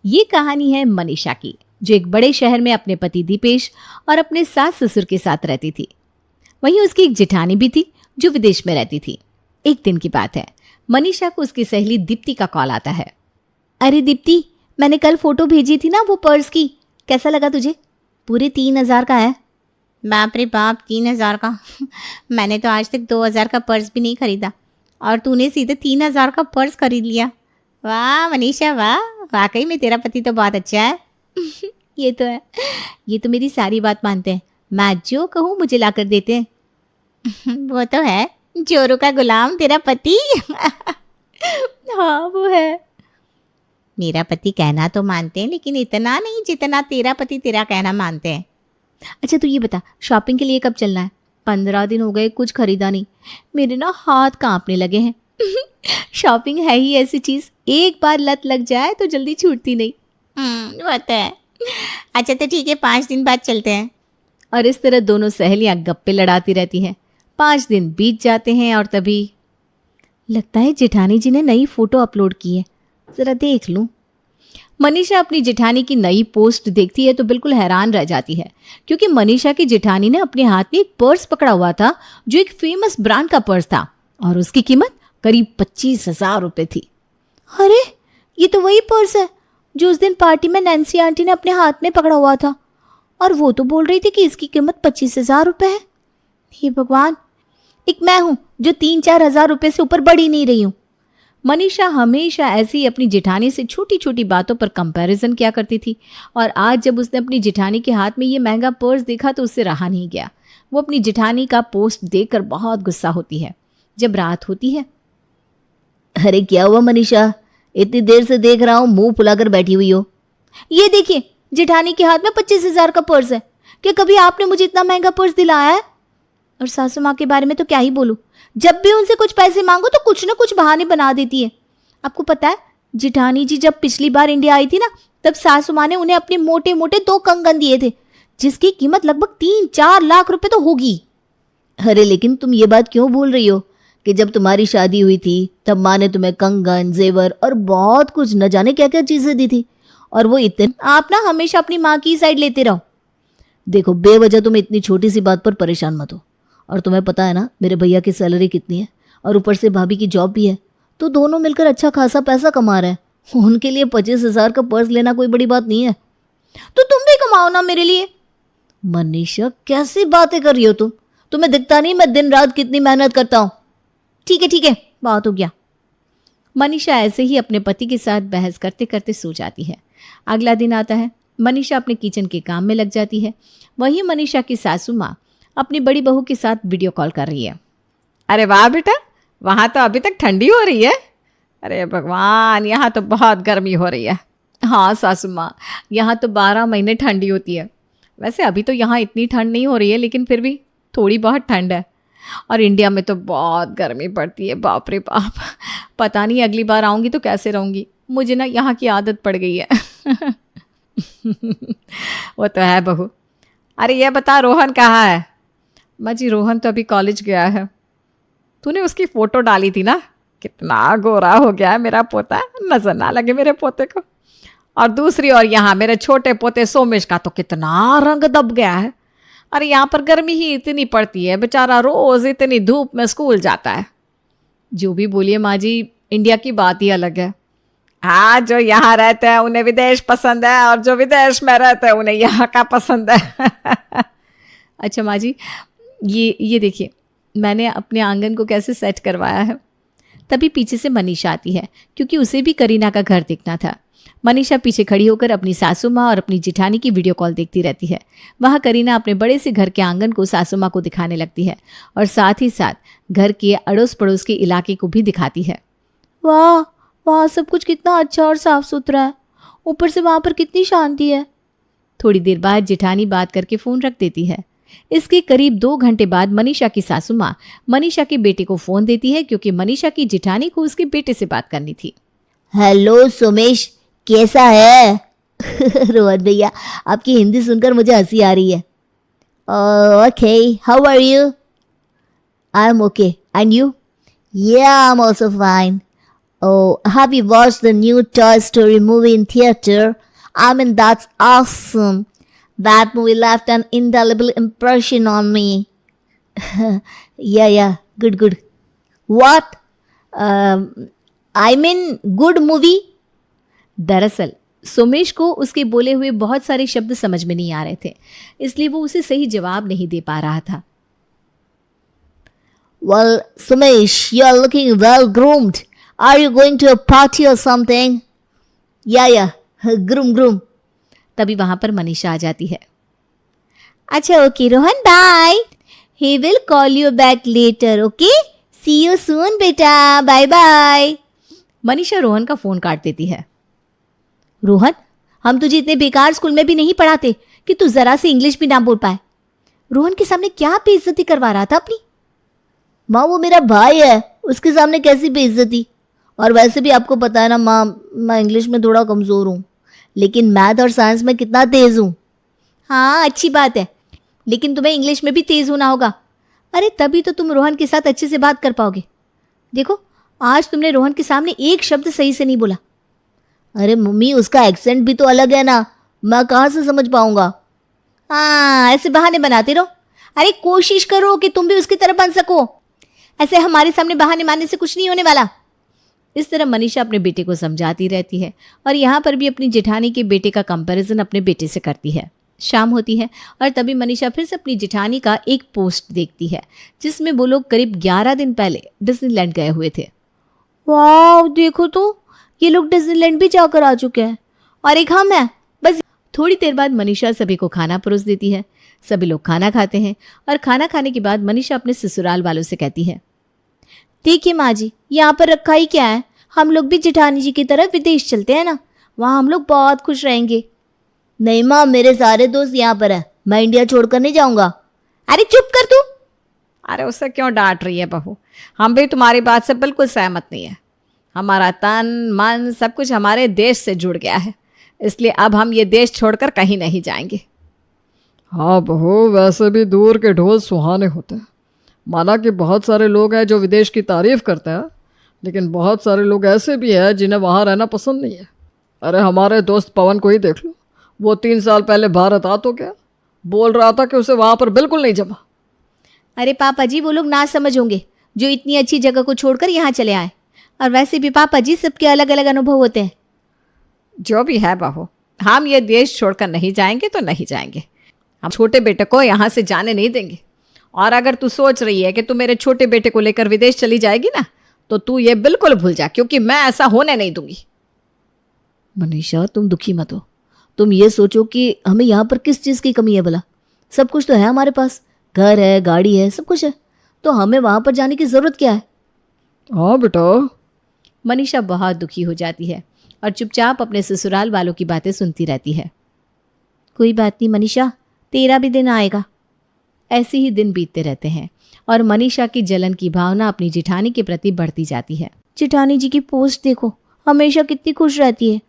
ये कहानी है मनीषा की, जो एक बड़े शहर में अपने पति दीपेश और अपने सास ससुर के साथ रहती थी। वहीं उसकी एक जेठानी भी थी जो विदेश में रहती थी। एक दिन की बात है, मनीषा को उसकी सहेली दीप्ति का कॉल आता है। अरे दीप्ति, मैंने कल फोटो भेजी थी ना वो पर्स की, कैसा लगा तुझे? पूरे 3,000 का है। बाप रे बाप, 3,000 का? मैंने तो आज तक 2,000 का पर्स भी नहीं खरीदा और तूने सीधे 3,000 का पर्स खरीद लिया। वाह मनीषा वाह, वाकई में तेरा पति तो बहुत अच्छा है। ये तो है, ये तो मेरी सारी बात मानते हैं। मैं जो कहूँ मुझे ला कर देते हैं। वो तो है, चोरों का गुलाम तेरा पति। हाँ वो है। मेरा पति कहना तो मानते हैं, लेकिन इतना नहीं जितना तेरा पति तेरा कहना मानते हैं। अच्छा तू ये बता, शॉपिंग के लिए कब चलना है? 15 दिन हो गए, कुछ खरीदा नहीं। मेरे ना हाथ कांपने लगे हैं। शॉपिंग है ही ऐसी चीज़, एक बार लत लग जाए तो जल्दी छूटती नहीं। वो तो है। अच्छा तो ठीक है, 5 दिन बाद चलते हैं। और इस तरह दोनों सहेलियां गप्पे लड़ाती रहती हैं। 5 दिन बीत जाते हैं और तभी लगता है जेठानी जी ने नई फोटो अपलोड की है, ज़रा देख लूँ। मनीषा अपनी जेठानी की नई पोस्ट देखती है तो बिल्कुल हैरान रह जाती है, क्योंकि मनीषा की जेठानी ने अपने हाथ में एक पर्स पकड़ा हुआ था जो एक फेमस ब्रांड का पर्स था और उसकी कीमत करीब 25,000 रुपये थी। अरे ये तो वही पर्स है जो उस दिन पार्टी में नैन्सी आंटी ने अपने हाथ में पकड़ा हुआ था, और वो तो बोल रही थी कि इसकी कीमत 25,000 रुपये है। हे भगवान, एक मैं हूँ जो 3-4 हज़ार रुपये से ऊपर बढ़ ही नहीं रही हूँ। मनीषा हमेशा ऐसी ही अपनी जेठानी से छोटी छोटी बातों पर कंपैरिजन किया करती थी, और आज जब उसने अपनी जेठानी के हाथ में ये महंगा पर्स देखा तो उससे रहा नहीं गया। वो अपनी जेठानी का पोस्ट देखकर बहुत गुस्सा होती है। जब रात होती है, अरे क्या हुआ मनीषा, इतनी देर से देख रहा हूँ मुंह फुलाकर बैठी हुई हो। ये देखिए, जेठानी के हाथ में 25,000 का पर्स है। क्या कभी आपने मुझे इतना महंगा पर्स दिलाया है? और सासू माँ के बारे में तो क्या ही बोलूं, जब भी उनसे कुछ पैसे मांगो तो कुछ ना कुछ बहाने बना देती है। आपको पता है, जेठानी जी जब पिछली बार इंडिया आई थी ना, तब सासू माँ ने उन्हें अपने मोटे मोटे 2 कंगन दिए थे, जिसकी कीमत लगभग 3-4 लाख रुपए तो होगी। अरे लेकिन तुम ये बात क्यों बोल रही हो कि जब तुम्हारी शादी हुई थी तब माँ ने तुम्हें कंगन, जेवर और बहुत कुछ न जाने क्या क्या चीजें दी थी, और वो इतने। आप ना हमेशा अपनी माँ की साइड लेते रहो। देखो, बेवजह तुम इतनी छोटी सी बात पर परेशान मत हो। और तुम्हें पता है ना मेरे भैया की सैलरी कितनी है, और ऊपर से भाभी की जॉब भी है, तो दोनों मिलकर अच्छा खासा पैसा कमा रहे हैं। उनके लिए 25,000 का पर्स लेना कोई बड़ी बात नहीं है। तो तुम भी कमाओ ना मेरे लिए। मनीषा, कैसी बातें कर रही हो तुम? तुम्हें दिखता नहीं मैं दिन रात कितनी मेहनत करता हूँ। ठीक है, बात हो गया। मनीषा ऐसे ही अपने पति के साथ बहस करते करते सो जाती है। अगला दिन आता है, मनीषा अपने किचन के काम में लग जाती है। वहीं मनीषा की सासू माँ अपनी बड़ी बहू के साथ वीडियो कॉल कर रही है। अरे वाह बेटा, वहाँ तो अभी तक ठंडी हो रही है। अरे भगवान, यहाँ तो बहुत गर्मी हो रही है। हाँ सासू माँ, यहाँ तो 12 महीने ठंडी होती है। वैसे अभी तो यहाँ इतनी ठंड नहीं हो रही है, लेकिन फिर भी थोड़ी बहुत ठंड है। और इंडिया में तो बहुत गर्मी पड़ती है, बाप रे बाप। पता नहीं अगली बार आऊँगी तो कैसे रहूँगी। मुझे ना यहाँ की आदत पड़ गई है। वो तो है बहू। अरे ये बता, रोहन कहाँ है? माँ जी, रोहन तो अभी कॉलेज गया है। तूने उसकी फ़ोटो डाली थी ना, कितना गोरा हो गया है मेरा पोता, नज़र ना लगे मेरे पोते को। और दूसरी ओर यहाँ मेरे छोटे पोते सोमेश का तो कितना रंग दब गया है। अरे यहाँ पर गर्मी ही इतनी पड़ती है, बेचारा रोज़ इतनी धूप में स्कूल जाता है। जो भी बोलिए माँ जी, इंडिया की बात ही अलग है। हाँ, जो यहाँ रहते हैं उन्हें विदेश पसंद है, और जो विदेश में रहते हैं उन्हें यहाँ का पसंद है। अच्छा माँ जी, ये देखिए, मैंने अपने आंगन को कैसे सेट करवाया है। तभी पीछे से मनीषा आती है, क्योंकि उसे भी करीना का घर देखना था। मनीषा पीछे खड़ी होकर अपनी सासू माँ और अपनी जेठानी की वीडियो कॉल देखती रहती है। वहाँ करीना अपने बड़े से घर के आंगन को सासू माँ को दिखाने लगती है, और साथ ही साथ घर के अड़ोस पड़ोस के इलाके को भी दिखाती है। वाह, वहाँ सब कुछ कितना अच्छा और साफ सुथरा है, ऊपर से वहाँ पर कितनी शांति है। थोड़ी देर बाद जेठानी बात करके फ़ोन रख देती है। इसके करीब 2 घंटे बाद मनीषा की सासू माँ मनीषा के बेटे को फ़ोन देती है, क्योंकि मनीषा की जेठानी को उसके बेटे से बात करनी थी। हेलो सोमेश, कैसा है? रोहन भैया, आपकी हिंदी सुनकर मुझे हंसी आ रही है। Okay, how are you? I am okay, and you? Yeah, I am also fine. Oh, have you watched the new Toy Story movie in theater? I mean, that's awesome. That movie left an indelible impression on me. Yeah, good, good. What? I mean, good movie? दरअसल सोमेश को उसके बोले हुए बहुत सारे शब्द समझ में नहीं आ रहे थे, इसलिए वो उसे सही जवाब नहीं दे पा रहा था। Well, Sumesh, you are looking well groomed. Are you going to a party or something? Yeah, groom. तभी वहां पर मनीषा आ जाती है। अच्छा okay Rohan bye, he will call you back later, okay, see you soon बेटा, बाय बाय। मनीषा रोहन का phone काट देती है। रोहन, हम तुझे इतने बेकार स्कूल में भी नहीं पढ़ाते कि तू जरा से इंग्लिश भी ना बोल पाए। रोहन के सामने क्या बेइज्जती करवा रहा था अपनी? माँ, वो मेरा भाई है, उसके सामने कैसी बेइज्जती। और वैसे भी आपको पता है ना माँ, मैं इंग्लिश में थोड़ा कमज़ोर हूँ, लेकिन मैथ और साइंस में कितना तेज़ हूँ। हाँ अच्छी बात है, लेकिन तुम्हें इंग्लिश में भी तेज होना होगा। अरे तभी तो तुम रोहन के साथ अच्छे से बात कर पाओगे। देखो, आज तुमने रोहन के सामने एक शब्द सही से नहीं बोला। अरे मम्मी, उसका एक्सेंट भी तो अलग है ना, मैं कहाँ से समझ पाऊंगा। हाँ, ऐसे बहाने बनाते रहो। अरे कोशिश करो कि तुम भी उसकी तरह बन सको। ऐसे हमारे सामने बहाने मारने से कुछ नहीं होने वाला। इस तरह मनीषा अपने बेटे को समझाती रहती है और यहाँ पर भी अपनी जेठानी के बेटे का कंपैरिजन अपने बेटे से करती है। शाम होती है और तभी मनीषा फिर से अपनी जेठानी का एक पोस्ट देखती है जिसमें वो लोग करीब 11 दिन पहले डिज्नीलैंड गए हुए थे। वाह, देखो तो ये लोग डिज्नीलैंड भी जाकर आ चुके हैं और एक हम हैं। बस थोड़ी देर बाद मनीषा सभी को खाना परोस देती है। सभी लोग खाना खाते हैं और खाना खाने के बाद मनीषा अपने ससुराल वालों से कहती है, देखिए माँ जी, यहाँ पर रखा ही क्या है, हम लोग भी जेठानी जी की तरह विदेश चलते हैं ना, वहाँ हम लोग बहुत खुश रहेंगे। नहीं माँ, मेरे सारे दोस्त यहाँ पर है, मैं इंडिया छोड़कर नहीं जाऊँगा। अरे चुप कर तू। अरे उसे क्यों डांट रही है बहू? हम भी तुम्हारी बात से बिल्कुल सहमत नहीं है। हमारा तन मन सब कुछ हमारे देश से जुड़ गया है, इसलिए अब हम ये देश छोड़कर कहीं नहीं जाएंगे। हाँ बहू, वैसे भी दूर के ढोल सुहाने होते हैं। माना कि बहुत सारे लोग हैं जो विदेश की तारीफ करते हैं, लेकिन बहुत सारे लोग ऐसे भी हैं जिन्हें वहाँ रहना पसंद नहीं है। अरे हमारे दोस्त पवन को ही देख लो, वो 3 साल पहले भारत आ तो गया, बोल रहा था कि उसे वहाँ पर बिल्कुल नहीं जमा। अरे पापा जी, वो लोग ना समझ होंगे जो इतनी अच्छी जगह को छोड़कर यहाँ चले आए। और वैसे भी पापा जी, सबके अलग अलग अनुभव होते हैं। जो भी है बहू, हम ये देश छोड़कर नहीं जाएंगे तो नहीं जाएंगे। हम छोटे बेटे को यहाँ से जाने नहीं देंगे। और अगर तू सोच रही है कि तू मेरे छोटे बेटे को लेकर विदेश चली जाएगी ना, तो तू ये बिल्कुल भूल जा, क्योंकि मैं ऐसा होने नहीं दूंगी। मनीषा, तुम दुखी मत हो। तुम ये सोचो कि हमें यहाँ पर किस चीज़ की कमी है भला। सब कुछ तो है हमारे पास, घर है, गाड़ी है, सब कुछ है, तो हमें वहाँ पर जाने की ज़रूरत क्या है। हाँ बेटा। मनीषा बहुत दुखी हो जाती है और चुपचाप अपने ससुराल वालों की बातें सुनती रहती है। कोई बात नहीं मनीषा, तेरा भी दिन आएगा। ऐसे ही दिन बीतते रहते हैं और मनीषा की जलन की भावना अपनी जेठानी के प्रति बढ़ती जाती है। जेठानी जी की पोस्ट देखो, हमेशा कितनी खुश रहती है।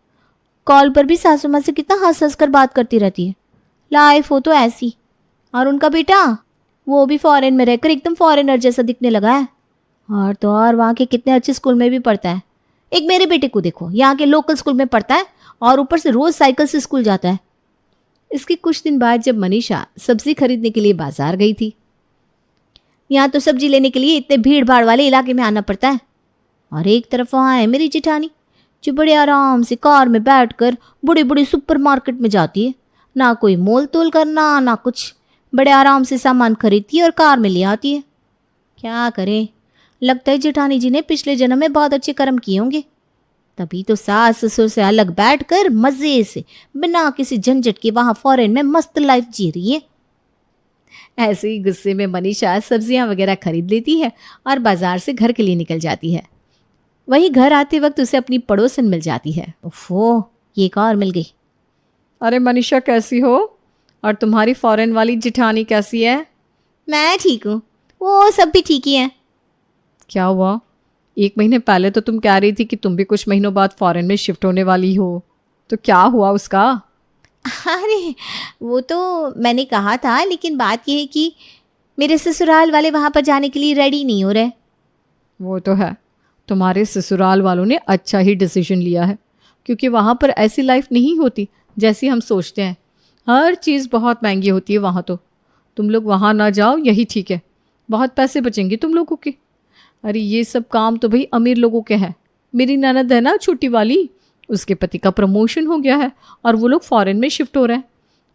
कॉल पर भी सासू माँ से कितना हंस हंस कर बात करती रहती है। लाइफ हो तो ऐसी। और उनका बेटा, वो भी फॉरेन में रहकर एकदम फॉरेनर जैसा दिखने लगा है। और तो और वहाँ के कितने अच्छे स्कूल में भी पढ़ता है। एक मेरे बेटे को देखो, यहाँ के लोकल स्कूल में पढ़ता है और ऊपर से रोज़ साइकिल से स्कूल जाता है। इसके कुछ दिन बाद जब मनीषा सब्जी खरीदने के लिए बाजार गई थी, यहाँ तो सब्जी लेने के लिए इतने भीड़ भाड़ वाले इलाके में आना पड़ता है। और एक तरफ वहाँ है मेरी जेठानी, जो बड़े आराम से कार में बैठकर बड़े बड़े सुपरमार्केट में जाती है। ना कोई मोल तोल करना, ना कुछ, बड़े आराम से सामान खरीदती है और कार में ले आती है। क्या करें, लगता है जेठानी जी ने पिछले जन्म में बहुत अच्छे कर्म किए होंगे, तभी तो सास ससुर से अलग बैठकर मज़े से बिना किसी झंझट के वहाँ फॉरेन में मस्त लाइफ जी रही है। ऐसे ही गुस्से में मनीषा सब्जियां वगैरह खरीद लेती है और बाजार से घर के लिए निकल जाती है। वहीं घर आते वक्त उसे अपनी पड़ोसन मिल जाती है। ओफो, ये एक और मिल गई। अरे मनीषा, कैसी हो? और तुम्हारी फॉरेन वाली जिठानी कैसी है? मैं ठीक हूँ, वो सब भी ठीक ही हैं। क्या हुआ? 1 महीने पहले तो तुम कह रही थी कि तुम भी कुछ महीनों बाद फॉरेन में शिफ्ट होने वाली हो, तो क्या हुआ उसका? अरे वो तो मैंने कहा था, लेकिन बात यह है कि मेरे ससुराल वाले वहाँ पर जाने के लिए रेडी नहीं हो रहे। वो तो है, तुम्हारे ससुराल वालों ने अच्छा ही डिसीजन लिया है, क्योंकि वहाँ पर ऐसी लाइफ नहीं होती जैसी हम सोचते हैं। हर चीज़ बहुत महंगी होती है वहाँ तो। तुम लोग वहाँ ना जाओ, यही ठीक है। बहुत पैसे बचेंगे तुम लोगों के। अरे ये सब काम तो भाई अमीर लोगों के हैं। मेरी ननद है ना छोटी वाली, उसके पति का प्रमोशन हो गया है और वो लोग फॉरेन में शिफ्ट हो रहे हैं।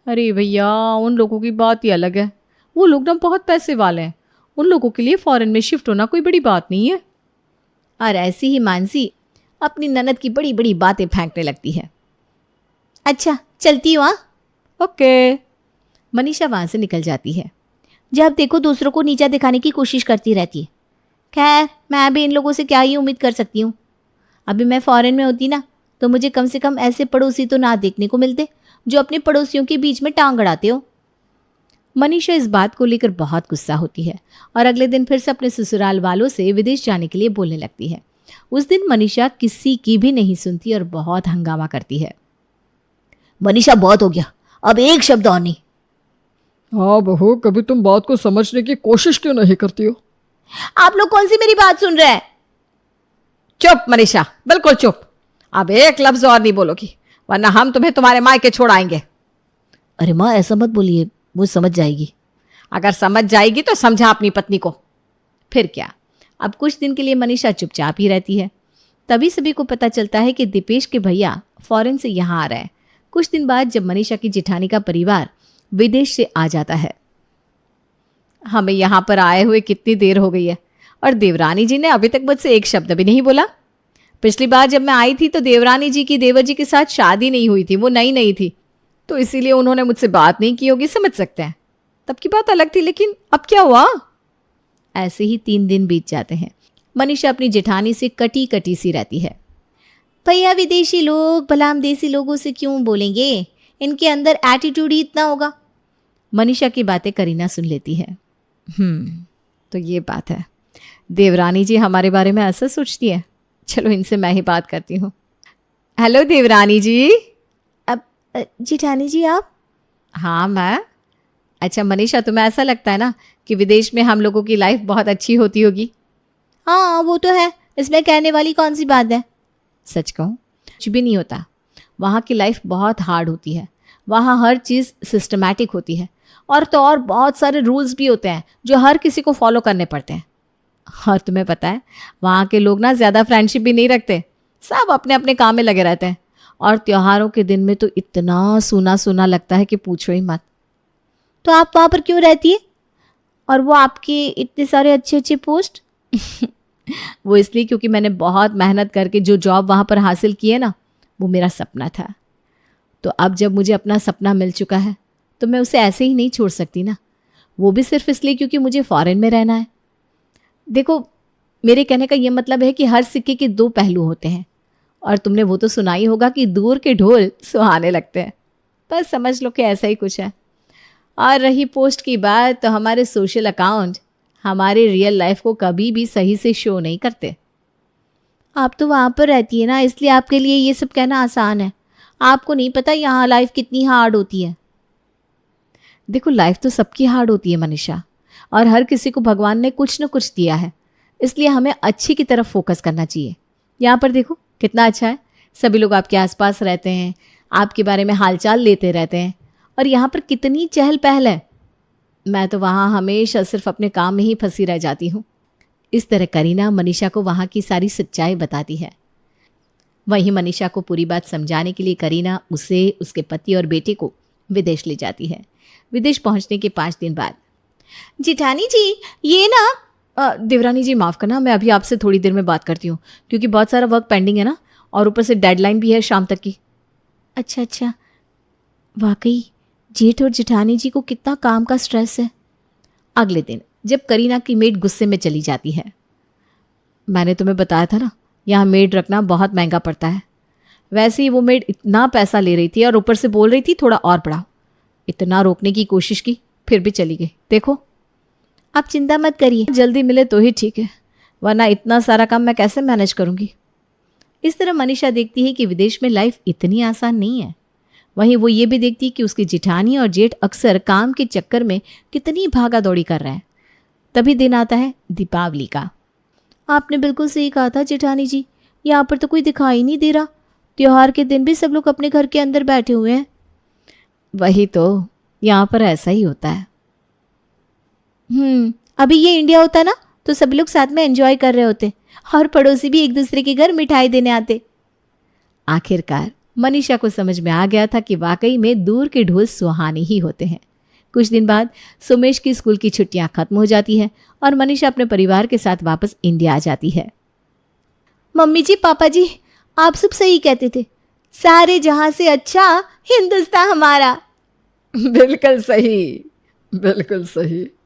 अरे भैया, उन लोगों की बात ही अलग है। वो लोग ना बहुत पैसे वाले हैं। उन लोगों के लिए फॉरेन में शिफ्ट होना कोई बड़ी बात नहीं है। और ऐसी ही मानसी अपनी ननद की बड़ी बड़ी बातें फेंकने लगती है। अच्छा चलती हूँ हाँ। ओके। मनीषा वहाँ से निकल जाती है। जब देखो दूसरों को नीचा दिखाने की कोशिश करती रहती है। खैर मैं भी इन लोगों से क्या ही उम्मीद कर सकती हूँ। अभी मैं फॉरेन में होती ना तो मुझे कम से कम ऐसे पड़ोसी तो ना देखने को मिलते जो अपने पड़ोसियों के बीच में टांग अड़ाते हो। मनीषा इस बात को लेकर बहुत गुस्सा होती है और अगले दिन फिर से अपने ससुराल वालों से विदेश जाने के लिए बोलने लगती है। उस दिन मनीषा किसी की भी नहीं सुनती और बहुत हंगामा करती है। मनीषा बहुत हो गया, अब एक शब्द और नहीं। हाँ बहू, कभी तुम बात को समझने की कोशिश क्यों नहीं करती हो? आप लोग कौन सी मेरी बात सुन रहे हैं? चुप मनीषा, बिल्कुल चुप। अब एक लफ्ज और नहीं बोलोगी, वरना हम तुम्हें तुम्हारे मायके छोड़ आएंगे। अरे माँ ऐसा मत बोलिए, वो समझ जाएगी। अगर समझ जाएगी तो समझा अपनी पत्नी को। फिर क्या, अब कुछ दिन के लिए मनीषा चुपचाप ही रहती है। तभी सभी को पता चलता है कि दीपेश के भैया फॉरेन से यहाँ आ रहे हैं। कुछ दिन बाद जब मनीषा की जेठानी का परिवार विदेश से आ जाता है। हमें यहाँ पर आए हुए कितनी देर हो गई है और देवरानी जी ने अभी तक मुझसे एक शब्द भी नहीं बोला। पिछली बार जब मैं आई थी तो देवरानी जी की देवर जी के साथ शादी नहीं हुई थी, वो नई थी, तो इसीलिए उन्होंने मुझसे बात नहीं की होगी, समझ सकते हैं। तब की बात अलग थी, लेकिन अब क्या हुआ? ऐसे ही 3 दिन बीत जाते हैं। मनीषा अपनी जेठानी से कटी कटी सी रहती है। भैया विदेशी लोग भला हम देसी लोगों से क्यों बोलेंगे, इनके अंदर एटीट्यूड ही इतना होगा। मनीषा की बातें करीना सुन लेती है। तो ये बात है, देवरानी जी हमारे बारे में ऐसा सोचती है। चलो इनसे मैं ही बात करती हूँ। हेलो देवरानी जी। जेठानी जी आप? हाँ मैं। अच्छा मनीषा, तुम्हें ऐसा लगता है ना कि विदेश में हम लोगों की लाइफ बहुत अच्छी होती होगी? हाँ वो तो है, इसमें कहने वाली कौन सी बात है। सच कहूँ, कुछ भी नहीं होता। वहाँ की लाइफ बहुत हार्ड होती है। वहाँ हर चीज़ सिस्टमैटिक होती है और तो और बहुत सारे रूल्स भी होते हैं जो हर किसी को फॉलो करने पड़ते हैं। और तुम्हें पता है, वहाँ के लोग ना ज़्यादा फ्रेंडशिप भी नहीं रखते, सब अपने अपने काम में लगे रहते हैं। और त्योहारों के दिन में तो इतना सूना सूना लगता है कि पूछो ही मत। तो आप वहाँ पर क्यों रहती है, और वो आपके इतने सारे अच्छे अच्छे पोस्ट? वो इसलिए क्योंकि मैंने बहुत मेहनत करके जो जॉब वहाँ पर हासिल की है ना, वो मेरा सपना था। तो अब जब मुझे अपना सपना मिल चुका है तो मैं उसे ऐसे ही नहीं छोड़ सकती ना, वो भी सिर्फ इसलिए क्योंकि मुझे फॉरेन में रहना है। देखो, मेरे कहने का ये मतलब है कि हर सिक्के के 2 पहलू होते हैं, और तुमने वो तो सुना ही होगा कि दूर के ढोल सुहाने लगते हैं। बस समझ लो कि ऐसा ही कुछ है। और रही पोस्ट की बात, तो हमारे सोशल अकाउंट हमारे रियल लाइफ को कभी भी सही से शो नहीं करते। आप तो वहाँ पर रहती है ना, इसलिए आपके लिए ये सब कहना आसान है। आपको नहीं पता यहाँ लाइफ कितनी हार्ड होती है। देखो, लाइफ तो सबकी हार्ड होती है मनीषा, और हर किसी को भगवान ने कुछ न कुछ दिया है, इसलिए हमें अच्छी की तरफ फोकस करना चाहिए। यहाँ पर देखो कितना अच्छा है, सभी लोग आपके आसपास रहते हैं, आपके बारे में हालचाल लेते रहते हैं, और यहाँ पर कितनी चहल पहल है। मैं तो वहाँ हमेशा सिर्फ अपने काम में ही फंसी रह जाती हूँ। इस तरह करीना मनीषा को वहाँ की सारी सच्चाई बताती है। वहीं मनीषा को पूरी बात समझाने के लिए करीना उसे, उसके पति और बेटे को विदेश ले जाती है। विदेश पहुँचने के 5 दिन बाद, जेठानी जी ये ना देवरानी जी माफ़ करना, मैं अभी आपसे थोड़ी देर में बात करती हूँ, क्योंकि बहुत सारा वर्क पेंडिंग है ना, और ऊपर से डेडलाइन भी है शाम तक की। अच्छा, वाकई जेठ और जेठानी जी को कितना काम का स्ट्रेस है। अगले दिन जब करीना की मेड गुस्से में चली जाती है, मैंने तुम्हें बताया था ना, यहाँ मेड रखना बहुत महंगा पड़ता है। वैसे ही वो मेड इतना पैसा ले रही थी और ऊपर से बोल रही थी थोड़ा और बढ़ाओ। इतना रोकने की कोशिश की, फिर भी चली गई। देखो, आप चिंता मत करिए, जल्दी मिले तो ही ठीक है, वरना इतना सारा काम मैं कैसे मैनेज करूँगी। इस तरह मनीषा देखती है कि विदेश में लाइफ इतनी आसान नहीं है। वहीं वो ये भी देखती है कि उसकी जेठानी और जेठ अक्सर काम के चक्कर में कितनी भागा दौड़ी कर रहे हैं। तभी दिन आता है दीपावली का। आपने बिल्कुल सही कहा था जेठानी जी, यहाँ पर तो कोई दिखाई नहीं दे रहा। त्योहार के दिन भी सब लोग अपने घर के अंदर बैठे हुए हैं। वही तो, यहाँ पर ऐसा ही होता है। अभी ये इंडिया होता ना तो सभी लोग साथ में एंजॉय कर रहे होते और पड़ोसी भी एक दूसरे के घर मिठाई देने आते। आखिरकार मनीषा को समझ में आ गया था कि वाकई में दूर के ढोल सुहाने ही होते हैं। कुछ दिन बाद सुमेश की स्कूल की छुट्टियां खत्म हो जाती हैं और मनीषा अपने परिवार के साथ वापस इंडिया आ जाती है। मम्मी जी, पापा जी, आप सब सही कहते थे, सारे जहां से अच्छा हिंदुस्तान हमारा। बिल्कुल सही, बिल्कुल सही।